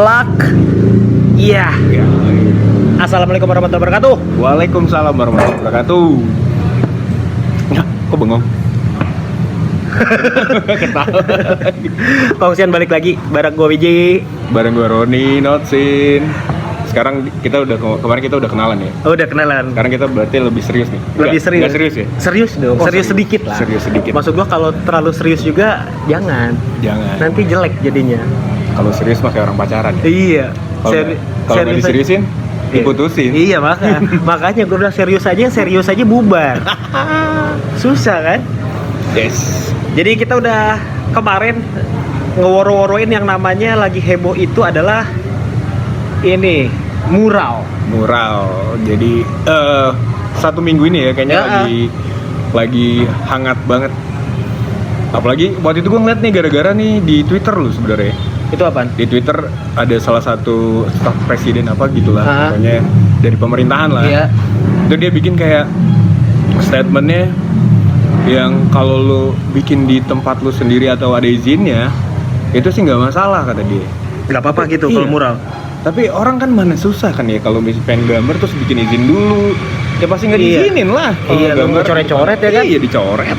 Plak. Iya. Ya. Assalamualaikum warahmatullahi wabarakatuh. Waalaikumsalam warahmatullahi wabarakatuh. Ya, kok bengong? Ketawa. Kongsian balik lagi bareng gua Wiji. Bareng gua Roni, Notsin. Sekarang kita udah kemarin kita udah kenalan ya. Oh, udah kenalan. Sekarang kita berarti lebih serius nih. Lebih serius. Nggak serius ya? Serius dong. Oh, serius sedikit lah. Serius sedikit. Maksud gua kalau terlalu serius juga jangan. Jangan. Nanti jelek jadinya. Kalau serius mah kayak orang pacaran ya. Iya. Kalau nggak diseriusin, diputusin. Iya makanya gue udah serius aja bubar. Susah kan? Yes. Jadi kita udah kemarin ngeworo-woroin yang namanya lagi heboh itu adalah ini mural. Jadi satu minggu ini ya kayaknya Ya. lagi hangat banget. Apalagi waktu itu gue ngeliat nih gara-gara nih di Twitter lu sebenarnya. Itu apaan? Di Twitter ada salah satu staf presiden apa gitulah, pokoknya dari pemerintahan lah. Iya. Itu dia bikin kayak statementnya yang kalau lu bikin di tempat lu sendiri atau ada izinnya, itu sih nggak masalah kata dia. Nggak apa-apa gitu Iya. kalau mural. Tapi orang kan mana susah kan ya kalau misalnya pengen gambar terus bikin izin dulu. Ya pasti nggak Iya. diizinin lah. Kalau Iya, lu mau coret-coret ya kan? Iya, dicoret.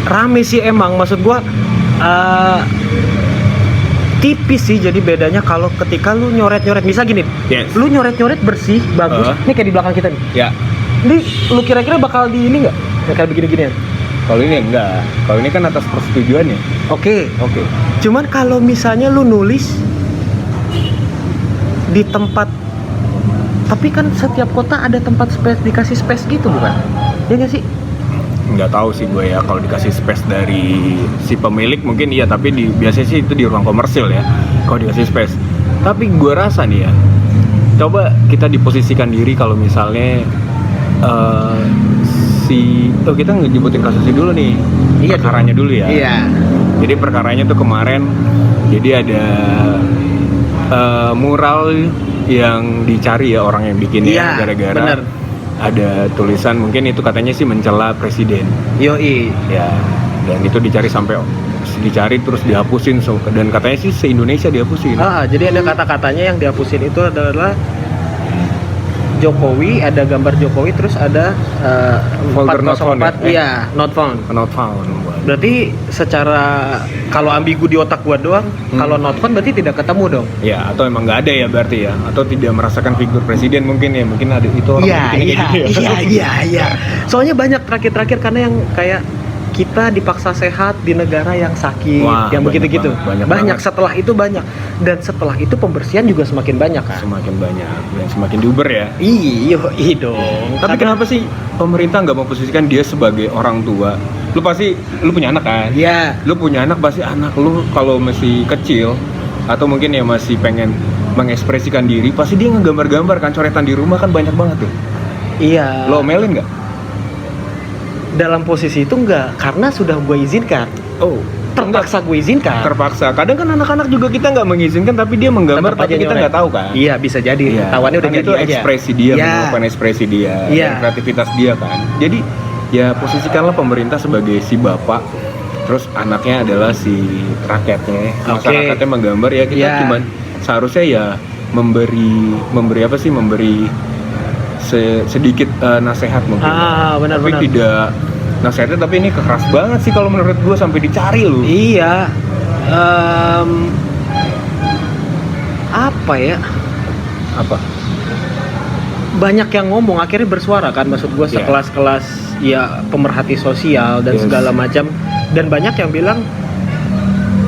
Rame sih emang, maksud gua tipis sih jadi bedanya kalau ketika lu nyoret-nyoret bisa gini. Yes. Lu nyoret-nyoret bersih, bagus. Ini kayak di belakang kita nih. Ya. Ini lu kira-kira bakal di ini nggak? Kayak begini-ginian. Kalau ini enggak. Kalau ini kan atas persetujuannya. Oke. Oke. Cuman kalau misalnya lu nulis di tempat, tapi kan setiap kota ada tempat space, dikasih space gitu bukan? Ya nggak sih? Nggak tahu sih gue ya kalau dikasih space dari si pemilik mungkin iya, tapi biasanya sih itu di ruang komersil ya kalau dikasih space. Tapi gue rasa nih ya, coba kita diposisikan diri kalau misalnya kita ngejebutin kasusnya dulu nih. Iya, perkaranya dulu ya. Iya. Jadi perkaranya tuh kemarin jadi ada mural yang dicari ya orang yang bikinnya, Iya, gara-gara bener. ada tulisan mungkin itu katanya sih mencela presiden. Yoi. Ya, dan itu dicari terus dihapusin dan katanya sih se-Indonesia dihapusin. Jadi ada kata-katanya yang dihapusin itu adalah Jokowi, ada gambar Jokowi, terus ada Folder not found 404, ya? iya, not found. Not found. Berarti secara kalau ambigu di otak gua doang, kalau not found berarti tidak ketemu dong. Ya, atau emang nggak ada ya berarti ya, atau tidak merasakan figur presiden mungkin ya, mungkin ada itu orang bikinnya kayak gitu ya. Iya. Soalnya banyak terakhir karena yang kayak kita dipaksa sehat di negara yang sakit, Wah, yang banyak begitu-gitu. banget. Banyak. Setelah itu banyak, dan setelah itu pembersihan juga semakin banyak kan. Semakin banyak dan semakin diuber ya. Iya dong. Tapi kenapa sih pemerintah nggak memposisikan dia sebagai orang tua? Lu punya anak kan? Iya. Lu punya anak, pasti anak lu kalau masih kecil atau mungkin ya masih pengen mengekspresikan diri, pasti dia ngegambar-gambar kan, coretan di rumah kan banyak banget tuh. Iya. Lo omelin nggak? Dalam posisi itu enggak, karena sudah gue izinkan. Oh, Terpaksa gue izinkan. terpaksa. Kadang kan anak-anak juga kita nggak mengizinkan tapi dia menggambar Tetap tapi aja kita nyoret. nggak tahu kan. Iya, bisa jadi. Tawannya udah kan jadi itu aja. ekspresi dia, Iya. merupakan ekspresi dia, Iya. dan kreativitas dia kan. Jadi ya posisikanlah pemerintah sebagai si bapak, terus anaknya adalah si rakyatnya. Masyarakatnya menggambar ya kita Iya. cuman seharusnya ya memberi apa sih, memberi sedikit nasihat mungkin. Benar. Tapi tidak nasihatnya, tapi ini keras banget sih kalau menurut gue, sampai dicari lu. Iya. Apa ya? Apa? Banyak yang ngomong akhirnya bersuara kan, maksud gue Iya. sekelas-kelas ya pemerhati sosial dan Yes. segala macam, dan banyak yang bilang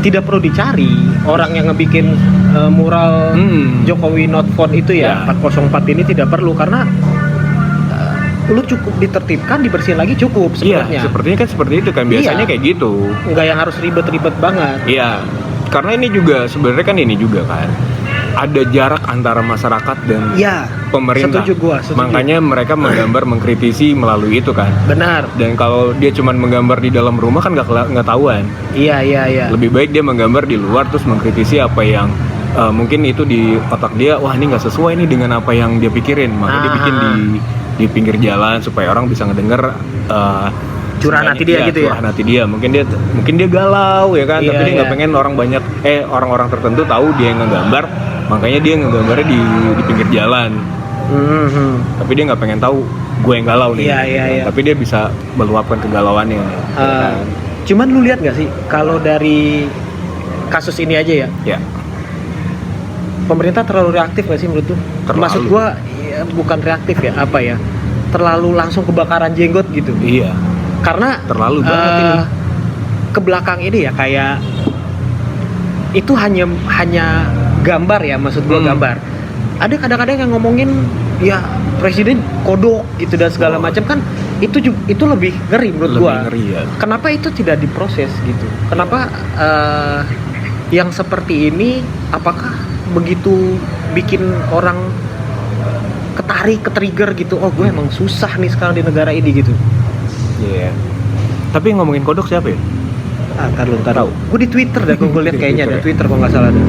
tidak perlu dicari orang yang ngebikin mural Jokowi not found itu ya, Ya. 404 ini tidak perlu, karena lu cukup ditertibkan, dibersihin lagi cukup Iya, sebenarnya. sepertinya kan seperti itu kan, biasanya Iya. kayak gitu. Nggak yang harus ribet-ribet banget. Iya, karena ini juga sebenarnya kan ini juga kan ada jarak antara masyarakat dan Iya. pemerintah. Setuju gua, setuju. Makanya mereka menggambar, mengkritisi melalui itu kan. Benar. Dan kalau dia cuma menggambar di dalam rumah kan nggak tahuan. Iya. Lebih baik dia menggambar di luar terus mengkritisi apa yang mungkin itu di otak dia, wah ini nggak sesuai nih dengan apa yang dia pikirin. Makanya dia bikin di pinggir jalan supaya orang bisa ngedenger curahan hati dia gitu ya. Curahan hati dia. Mungkin dia galau ya kan, Iya, tapi dia nggak iya. pengen orang-orang tertentu tahu dia yang ngegambar. Makanya dia ngegambarnya di pinggir jalan. Tapi dia nggak pengen tahu gue yang galau nih. Iya. Tapi dia bisa meluapkan kegalauannya. Ya kan? Cuman lu lihat nggak sih kalau dari kasus ini aja ya? Ya. Pemerintah terlalu reaktif nggak sih menurut lu? Terlalu. Maksud gua ya, bukan reaktif ya, apa ya? Terlalu langsung kebakaran jenggot gitu. Iya. Karena Terlalu banget ini. ke belakang ini ya kayak itu hanya gambar ya, maksud gua gambar. Ada kadang-kadang yang ngomongin ya presiden kodok gitu dan segala macam kan itu lebih ngeri menurut Lebih gua. ngeri ya. Kenapa itu tidak diproses gitu? Kenapa yang seperti ini apakah begitu bikin orang ke-trigger gitu? Oh, gue emang susah nih sekarang di negara ini gitu. Iya. Tapi yang ngomongin kodok siapa ya? Ntar tahu. Gue di Twitter dah, gue lihat kayaknya ada Twitter kalau nggak salah dah.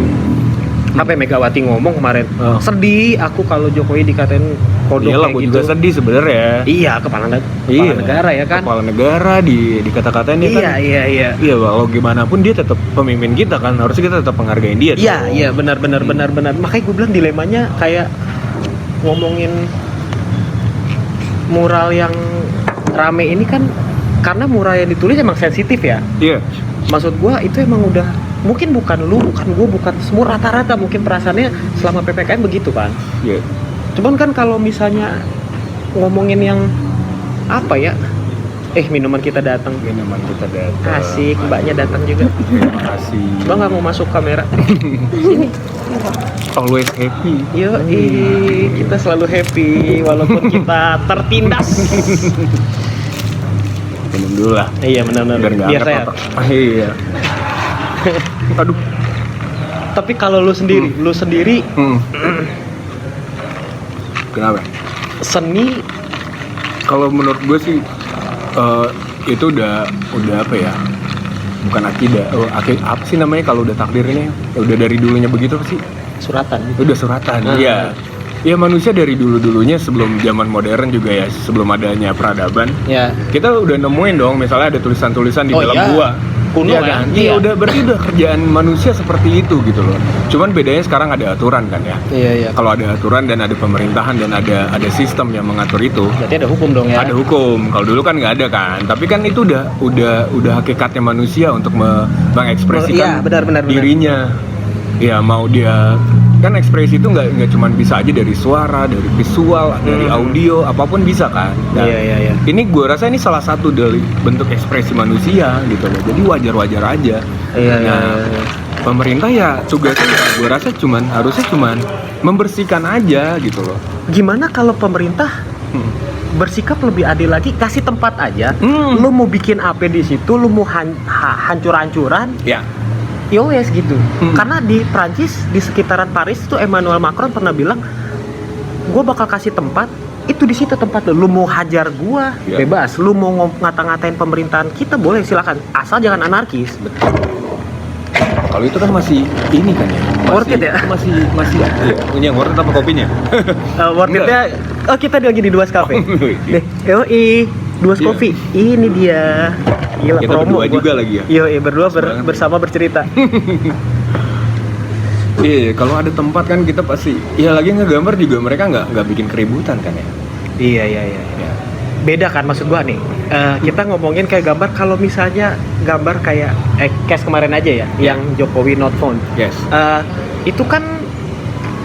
Sampai Megawati ngomong kemarin, sedih aku kalau Jokowi dikatain kodok. Iyalah, kayak gue gitu. juga sedih sebenarnya. Iya, kepala negara ya kan. Kepala negara dikata-katain dia kan. Iya. Iya, kalau gimana pun dia tetap pemimpin kita kan, harusnya kita tetap menghargai dia. Iya, benar. Makanya gue bilang dilemanya kayak ngomongin mural yang rame ini kan, karena mural yang ditulis emang sensitif ya. Iya. Maksud gue itu emang udah, mungkin bukan lu, bukan gue, bukan semua, rata-rata mungkin perasaannya selama PPKM begitu kan. Iya. Cuman kan kalau misalnya ngomongin yang apa ya, minuman kita datang. Minuman kita datang. Asik, mbaknya datang juga. Terima kasih. Mbak nggak mau masuk kamera. Sini. Always happy. Kita selalu happy walaupun kita tertindas. Minum dulu lah. Iya, benar-benar. Biar Biar nggak saya. anget otak. Iya. Aduh. Tapi kalau lu sendiri Kenapa? seni Kalau menurut gue sih itu udah apa ya? Bukan akidah. Apa sih namanya kalau udah takdir ini? Udah dari dulunya begitu apa sih? suratan. Udah suratan. Iya. Ya manusia dari dulunya sebelum zaman modern juga ya, sebelum adanya peradaban. Ya. Kita udah nemuin dong, misalnya ada tulisan-tulisan di dalam iya. gua. Kuno Iya kan? Iya, udah berarti udah kerjaan manusia seperti itu gitu loh. Cuman bedanya sekarang ada aturan kan ya. Iya. Kalau ada aturan dan ada pemerintahan dan ada sistem yang mengatur itu, Berarti ada hukum dong ya. ada hukum. Kalau dulu kan nggak ada kan. Tapi kan itu udah hakikatnya manusia untuk mengekspresikan Iya, benar. dirinya. Ya mau dia kan ekspresi itu nggak cuma bisa aja dari suara, dari visual, dari audio, apapun bisa kan. Nah, Iya. ini gue rasa ini salah satu dari bentuk ekspresi manusia gitu loh. Jadi wajar-wajar aja. Iya. Pemerintah ya tugasnya gue rasa harusnya cuman membersihkan aja gitu loh. Gimana kalau pemerintah bersikap lebih adil lagi, kasih tempat aja. Lu mau bikin apa di situ, lu mau hancur-hancuran, Ya. yowes gitu. Karena di Prancis, di sekitaran Paris itu Emmanuel Macron pernah bilang, gue bakal kasih tempat, itu di situ tempat lu mau hajar gua, bebas. Lu mau ngata-ngatain pemerintahan kita boleh, silakan, asal jangan anarkis. Kalau itu kan masih ini kan ya. Worth it ya? Masih ya. Ini yang worth it apa kopinya? Worth it-nya, kita lagi di Duas Cafe. Deh, Duas Iya. Coffee. Ini dia. Gila, Kita promo berdua gua. juga lagi ya. Iya, berdua bersama bercerita. Iya, kalau ada tempat kan kita pasti. Ya lagi ngegambar juga mereka nggak bikin keributan kan ya. Iya. Beda kan maksud gua nih. Kita ngomongin kayak gambar, kalau misalnya gambar kayak case kemarin aja ya, yang Jokowi not found. Yes. Itu kan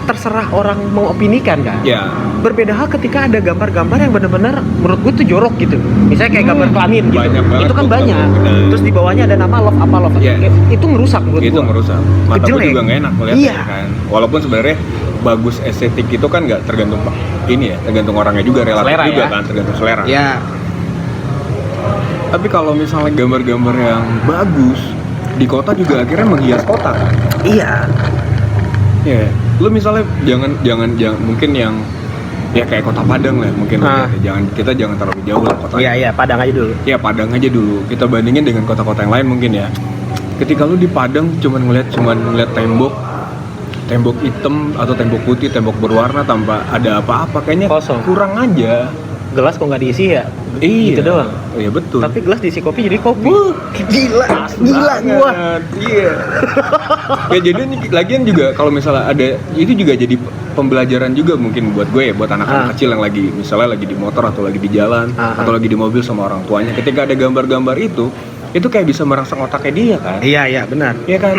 terserah orang mau opinikan kan. Ya. Berbeda hal ketika ada gambar-gambar yang benar-benar menurut gue tuh jorok gitu. Misalnya kayak gambar kelamin gitu. Banyak banget Itu kan tuh, banyak. benar. Terus di bawahnya ada nama love apa love. Iya. Itu ngerusak menurut Itu gua. ngerusak. Mata gue Jelek. juga nggak enak melihatnya Iya. kan. Walaupun sebenarnya bagus estetik itu kan nggak tergantung ini ya, tergantung orangnya juga, relatif Selera juga ya. kan, tergantung selera. Ya. Tapi kalau misalnya gambar-gambar yang bagus di kota juga akhirnya menghias kota kan. Iya. Ya, lu misalnya jangan mungkin yang ya kayak kota Padang lah mungkin ya. Kita jangan terlalu jauh lah kotanya. Iya, Padang aja dulu. Ya Padang aja dulu. Kita bandingin dengan kota-kota yang lain mungkin ya. Ketika lu di Padang cuman ngeliat tembok hitam atau tembok putih, tembok berwarna tanpa ada apa-apa, kayaknya Kosong. kurang aja. gelas kok nggak diisi ya? Iya. Gitu doang. Oh, iya betul. Tapi gelas diisi kopi jadi kopi. Gila Banget. gua. Iya. Ya jadi lagian juga kalau misalnya ada itu juga jadi pembelajaran juga mungkin buat gue ya, buat anak-anak kecil yang lagi misalnya lagi di motor atau lagi di jalan atau lagi di mobil sama orang tuanya. Ketika ada gambar-gambar itu kayak bisa merangsang otaknya dia kan. Iya benar. Iya kan.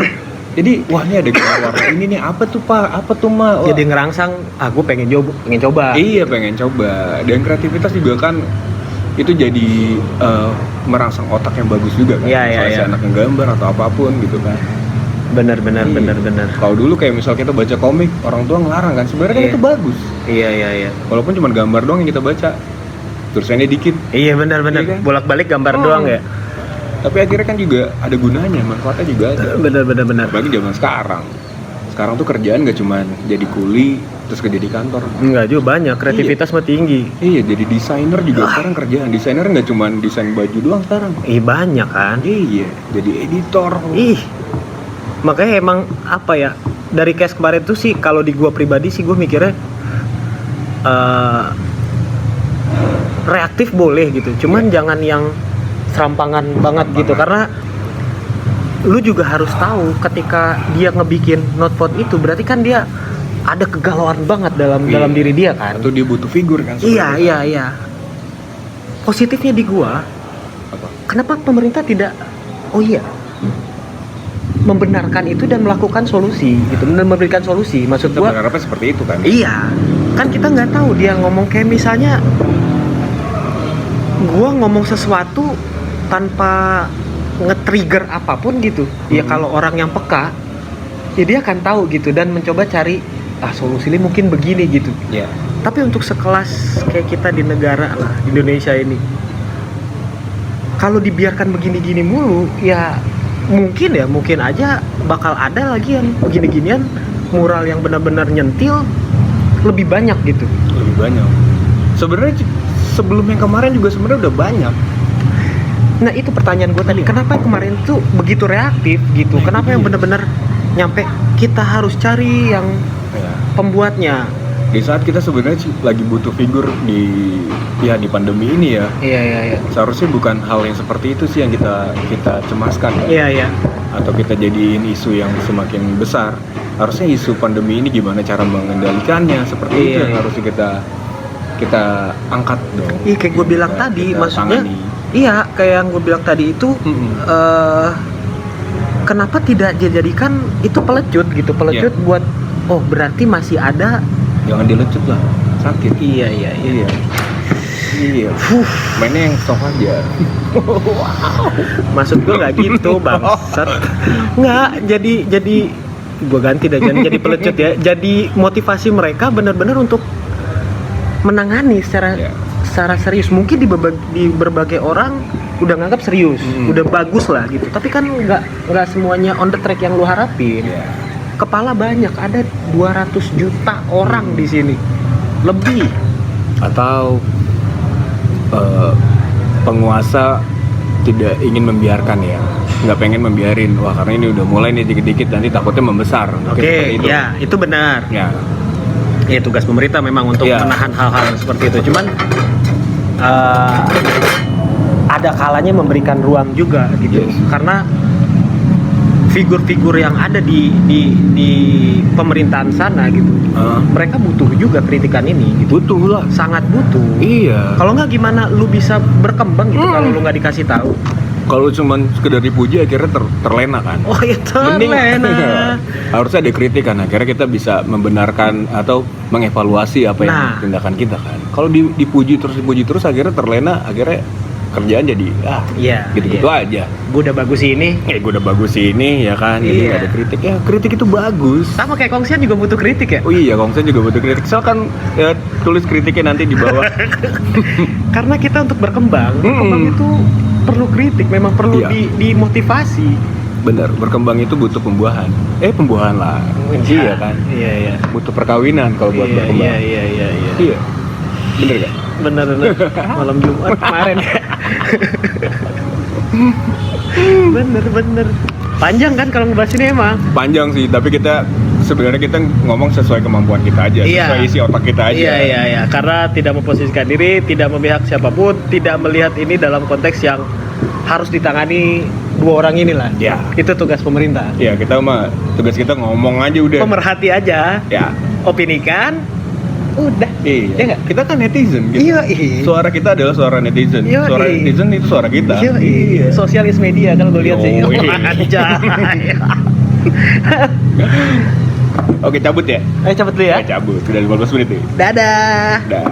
Jadi wah ini ada gambar warna ini nih, apa tuh Pak? Apa tuh Ma? Wah. Jadi ngerangsang, gue pengen coba. Iya pengen coba. Dan kreativitas juga kan itu jadi merangsang otak yang bagus juga kan. Iya. Si anak yang gambar atau apapun gitu kan. Benar. Kalau dulu kayak misal kita baca komik, orang tua ngelarang kan. Sebenarnya kan itu bagus. Iya. Walaupun cuma gambar doang yang kita baca, tulisannya dikit. Iya benar. Iya kan? Bolak-balik gambar doang ya. Tapi akhirnya kan juga ada gunanya, manfaatnya juga ada. Benar. Apalagi zaman sekarang. Sekarang tuh kerjaan nggak cuma jadi kuli terus kerja di kantor. Enggak juga, banyak kreativitas mah tinggi. Iya, jadi desainer juga sekarang kerjaan. Desainer nggak cuma desain baju doang sekarang. Banyak kan. Iya, jadi editor. Makanya emang apa ya, dari case kemarin tuh sih kalau di gua pribadi sih gua mikirnya reaktif boleh gitu, cuman jangan yang serampangan banget gitu, karena lu juga harus tahu ketika dia ngebikin notepad itu berarti kan dia ada kegalauan banget dalam diri dia kan. Atau dia butuh figur kan. Iya. Positifnya di gua, kenapa pemerintah tidak membenarkan itu dan melakukan solusi gitu, memberikan solusi. Maksud Kita gua berharapnya seperti itu kan. iya, kan kita nggak tahu dia ngomong kayak misalnya gua ngomong sesuatu tanpa nge-trigger apapun gitu. Ya kalau orang yang peka, ya dia akan tahu gitu dan mencoba cari solusinya mungkin begini gitu. Iya. Tapi untuk sekelas kayak kita di negara lah, Indonesia ini, kalau dibiarkan begini-gini mulu, ya mungkin aja bakal ada lagi yang begini-ginian, mural yang benar-benar nyentil lebih banyak gitu. Lebih banyak. Sebenarnya sebelum yang kemarin juga sebenarnya udah banyak. Nah itu pertanyaan gue tadi, kenapa kemarin tuh begitu reaktif gitu? Kenapa yang benar-benar nyampe kita harus cari yang pembuatnya? Di saat kita sebenarnya lagi butuh figur di pandemi ini ya. Iya. Seharusnya bukan hal yang seperti itu sih yang kita cemaskan kan? Iya. Atau kita jadiin isu yang semakin besar. Harusnya isu pandemi ini gimana cara mengendalikannya, seperti itu yang harusnya kita angkat dong. Iya kayak gue bilang tadi, maksudnya tangani. Iya kayak yang gue bilang tadi itu kenapa tidak dijadikan itu pelecut gitu, buat berarti masih ada. Jangan dilecut lah, sakit. Iya. Mainnya yang soft aja. Maksud gue nggak gitu bangsat. Nggak, jadi gue ganti dah, jangan jadi pelecut ya. Jadi motivasi mereka benar-benar untuk menangani secara serius. Mungkin di berbagai orang udah nganggap serius, udah bagus lah gitu. Tapi kan nggak semuanya on the track yang lu harapin. Kepala banyak, ada 200 juta orang di sini lebih. Atau penguasa tidak ingin membiarkan ya, nggak pengen membiarin. Wah karena ini udah mulai nih dikit-dikit, nanti takutnya membesar. Oke, ya itu benar. Ya Tugas pemerintah memang untuk menahan hal-hal seperti itu. Cuman ada kalanya memberikan ruang juga gitu. Karena figur-figur yang ada di pemerintahan sana gitu, mereka butuh juga kritikan ini gitu. Butuh lah, sangat butuh. Iya. Kalau nggak gimana lu bisa berkembang gitu kalau lu nggak dikasih tahu. Kalau cuman sekedar dipuji akhirnya terlena kan. Oh iya terlena. Harusnya ada kritikan, akhirnya kita bisa membenarkan atau mengevaluasi apa yang tindakan kita kan. Kalau dipuji terus akhirnya terlena, akhirnya kerjaan jadi gitu-gitu aja. Gue udah bagus ini. Gue udah bagus ini ya kan. Jadi nggak ada kritik. Ya kritik itu bagus. Sama kayak Kongsian juga butuh kritik ya. Oh iya, Kongsian juga butuh kritik. Soalnya tulis kritiknya nanti di bawah. Karena kita untuk berkembang itu perlu kritik. Memang perlu dimotivasi. Bener, berkembang itu butuh pembuahan. Pembuahan lah. Iya kan. Iya. Butuh perkawinan kalau buat berkembang. Iya. Bener gak? Bener. Malam Jumat kemarin. Bener. Panjang kan kalau ngebahas ini emang? Panjang sih, tapi kita sebenarnya kita ngomong sesuai kemampuan kita aja, Iya. sesuai isi otak kita aja. Iya. Karena tidak memposisikan diri, tidak memihak siapapun, tidak melihat ini dalam konteks yang harus ditangani dua orang inilah. Ya. Itu tugas pemerintah. Ya, kita mah tugas kita ngomong aja udah. Pemerhati aja, Ya. opinikan, udah. Iya. Iya nggak? Kita kan netizen gitu. Iya. Suara kita adalah suara netizen. Iya, Suara iya. netizen itu suara kita. Iya. Sosialis media kalau gue lihat sih. Yoi. Anjay. Oke, cabut ya. Ayo cepet dulu ya. Cabut. Udah 15 menit nih. Dadah. Dah.